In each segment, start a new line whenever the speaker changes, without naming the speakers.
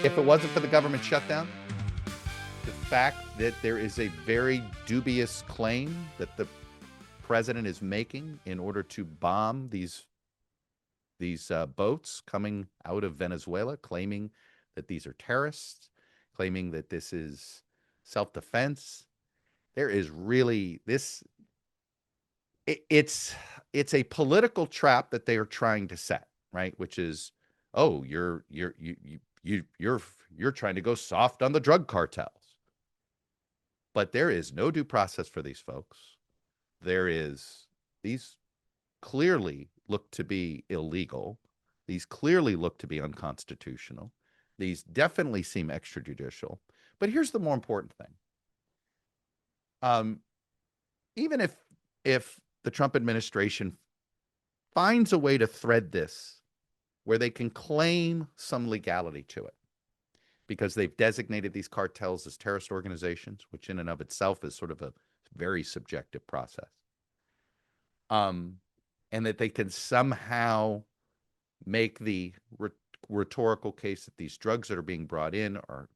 If it wasn't for the government shutdown, the fact that there is a very dubious claim that the president is making in order to bomb these boats coming out of Venezuela, claiming that these are terrorists, claiming that this is self-defense. There is really this. It's a political trap that they are trying to set, right? Which is, oh, you're trying to go soft on the drug cartels, but there is no due process for these folks. These clearly look to be illegal. These clearly look to be unconstitutional. These definitely seem extrajudicial. But here's the more important thing. Even if the Trump administration finds a way to thread this where they can claim some legality to it, because they've designated these cartels as terrorist organizations, which in and of itself is sort of a very subjective process. And that they can somehow make the rhetorical case that these drugs that are being brought in are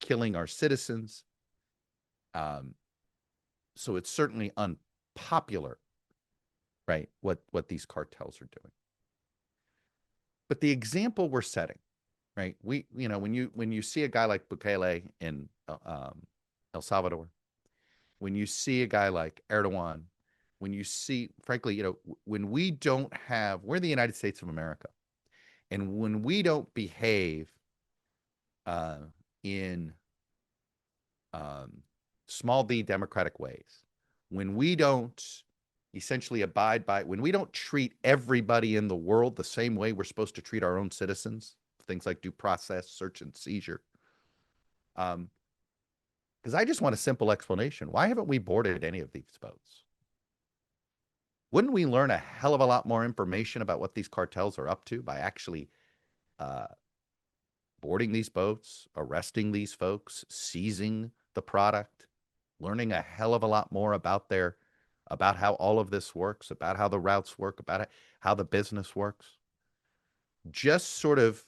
killing our citizens. So it's certainly unpopular, right, what these cartels are doing. But the example we're setting, right? When you see a guy like Bukele in El Salvador, when you see a guy like Erdogan, when you see, frankly, when we're the United States of America, and when we don't behave in small d democratic ways, when we don't essentially when we don't treat everybody in the world the same way we're supposed to treat our own citizens, things like due process, search and seizure. Because I just want a simple explanation. Why haven't we boarded any of these boats? Wouldn't we learn a hell of a lot more information about what these cartels are up to by actually boarding these boats, arresting these folks, seizing the product, learning a hell of a lot more about how all of this works, about how the routes work, about how the business works? Just sort of,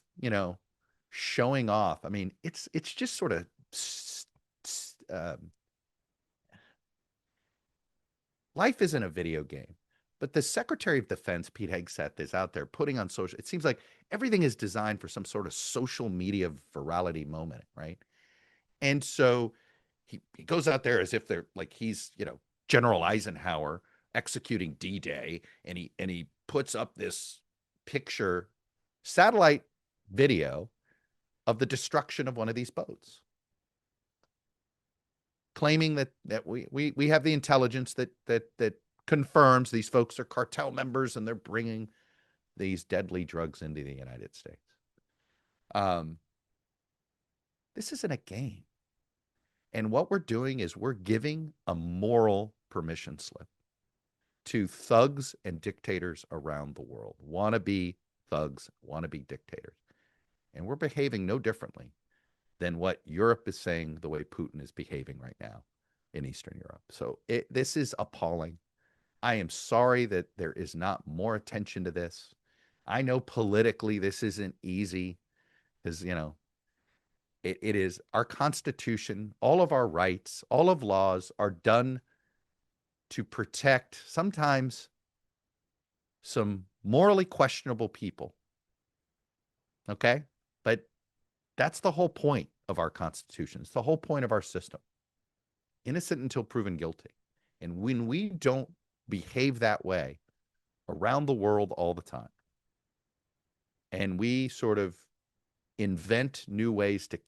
showing off. I mean, it's just sort of life isn't a video game. But the Secretary of Defense, Pete Hegseth, is out there putting on social. It seems like everything is designed for some sort of social media virality moment, right? And so he goes out there as if they're like he's, General Eisenhower executing D-Day, and he puts up this picture, satellite video of the destruction of one of these boats, claiming that we have the intelligence that confirms these folks are cartel members and they're bringing these deadly drugs into the United States. This isn't a game. And what we're doing is we're giving a moral permission slip to thugs and dictators around the world, wannabe thugs, wannabe dictators. And we're behaving no differently than what Europe is saying the way Putin is behaving right now in Eastern Europe. So this is appalling. I am sorry that there is not more attention to this. I know politically this isn't easy because, it is our Constitution, all of our rights, all of laws are done to protect sometimes some morally questionable people. Okay? But that's the whole point of our Constitution. It's the whole point of our system. Innocent until proven guilty. And when we don't behave that way around the world all the time, and we sort of invent new ways to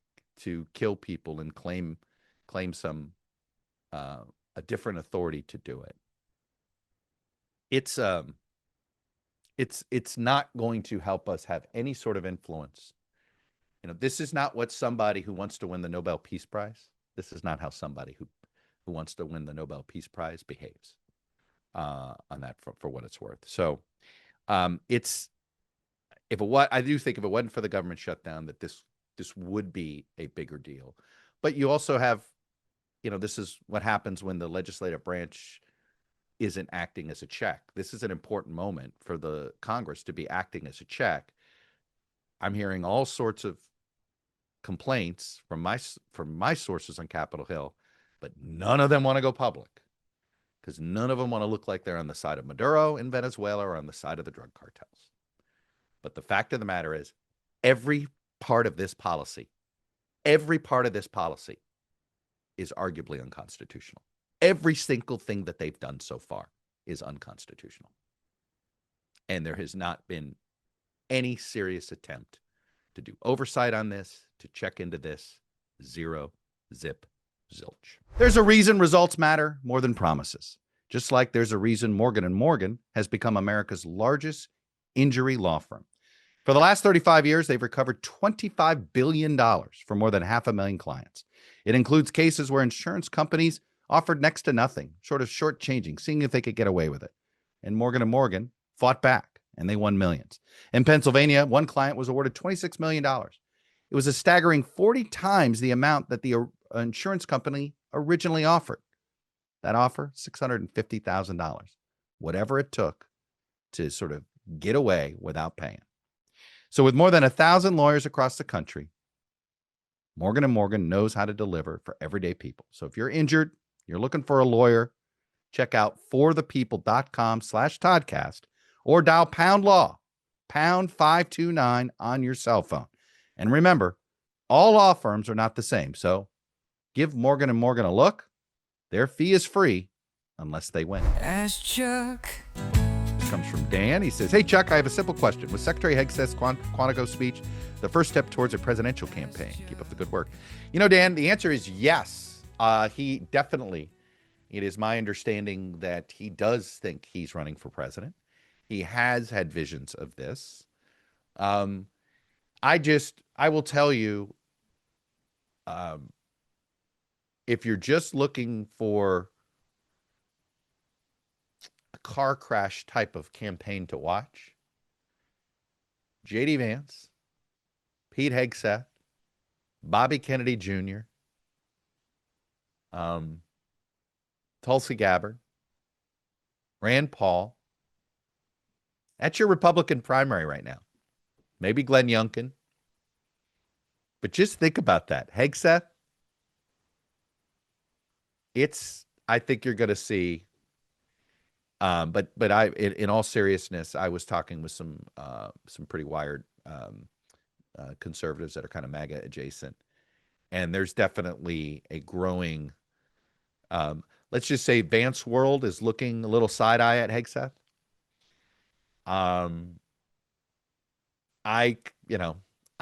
kill people and claim some a different authority to do it, it's not going to help us have any sort of influence. This is not what somebody who wants to win the Nobel Peace Prize. This is not how somebody who wants to win the Nobel Peace Prize behaves on that for what it's worth. So I do think if it wasn't for the government shutdown, that this would be a bigger deal. But you also have, this is what happens when the legislative branch isn't acting as a check. This is an important moment for the Congress to be acting as a check. I'm hearing all sorts of complaints from my sources on Capitol Hill, but none of them want to go public because none of them want to look like they're on the side of Maduro in Venezuela or on the side of the drug cartels. But the fact of the matter is, every part of this policy is arguably unconstitutional. Every single thing that they've done so far is unconstitutional. And there has not been any serious attempt to do oversight on this, to check into this. Zero, zip, zilch. There's a reason results matter more than promises. Just like there's a reason Morgan & Morgan has become America's largest injury law firm. For the last 35 years, they've recovered $25 billion for more than 500,000 clients. It includes cases where insurance companies offered next to nothing, short of shortchanging, seeing if they could get away with it. And Morgan & Morgan fought back, and they won millions. In Pennsylvania, one client was awarded $26 million. It was a staggering 40 times the amount that the insurance company originally offered. That offer, $650,000, whatever it took to sort of get away without paying. So with more than 1,000 lawyers across the country, Morgan & Morgan knows how to deliver for everyday people. So if you're injured, you're looking for a lawyer, check out forthepeople.com/ToddCast or dial pound law, pound 529 on your cell phone. And remember, all law firms are not the same. So give Morgan & Morgan a look. Their fee is free unless they win.
Ask Chuck.
This comes from Dan. He says, "Hey, Chuck, I have a simple question. Was Secretary Hegseth's Quantico speech the first step towards a presidential campaign? Keep up the good work." You know, Dan, the answer is yes. He definitely, it is my understanding that he does think he's running for president. He has had visions of this. I will tell you, if you're just looking for a car crash type of campaign to watch, J.D. Vance, Pete Hegseth, Bobby Kennedy Jr., Tulsi Gabbard, Rand Paul. That's your Republican primary right now. Maybe Glenn Youngkin. But just think about that. Hegseth, I think you're going to see, but in all seriousness, I was talking with some pretty wired conservatives that are kind of MAGA adjacent, and there's definitely a growing, let's just say Vance world is looking a little side eye at Hegseth. I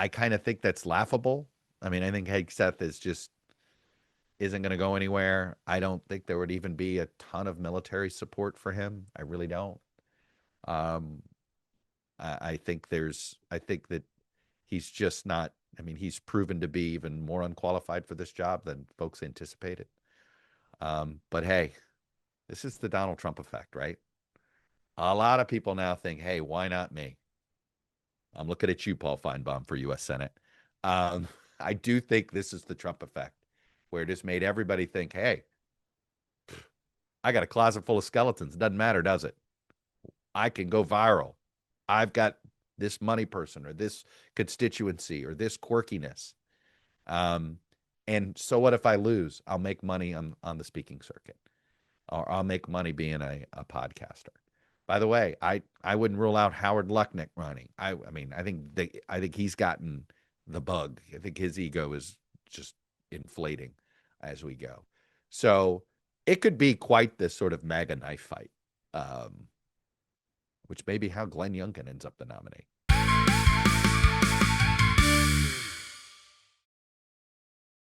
kind of think that's laughable. I mean, I think Hegseth isn't going to go anywhere. I don't think there would even be a ton of military support for him. I really don't. I think that he's just not, I mean, he's proven to be even more unqualified for this job than folks anticipated. But hey, this is the Donald Trump effect, right? A lot of people now think, hey, why not me? I'm looking at you, Paul Feinbaum, for U.S. Senate. I do think this is the Trump effect, where it just made everybody think, hey, I got a closet full of skeletons. Doesn't matter, does it? I can go viral. I've got this money person or this constituency or this quirkiness. And so what if I lose? I'll make money on the speaking circuit, or I'll make money being a podcaster. By the way, I wouldn't rule out Howard Lucknick running. I think he's gotten the bug. I think his ego is just inflating as we go. So it could be quite this sort of MAGA knife fight, which may be how Glenn Youngkin ends up the nominee.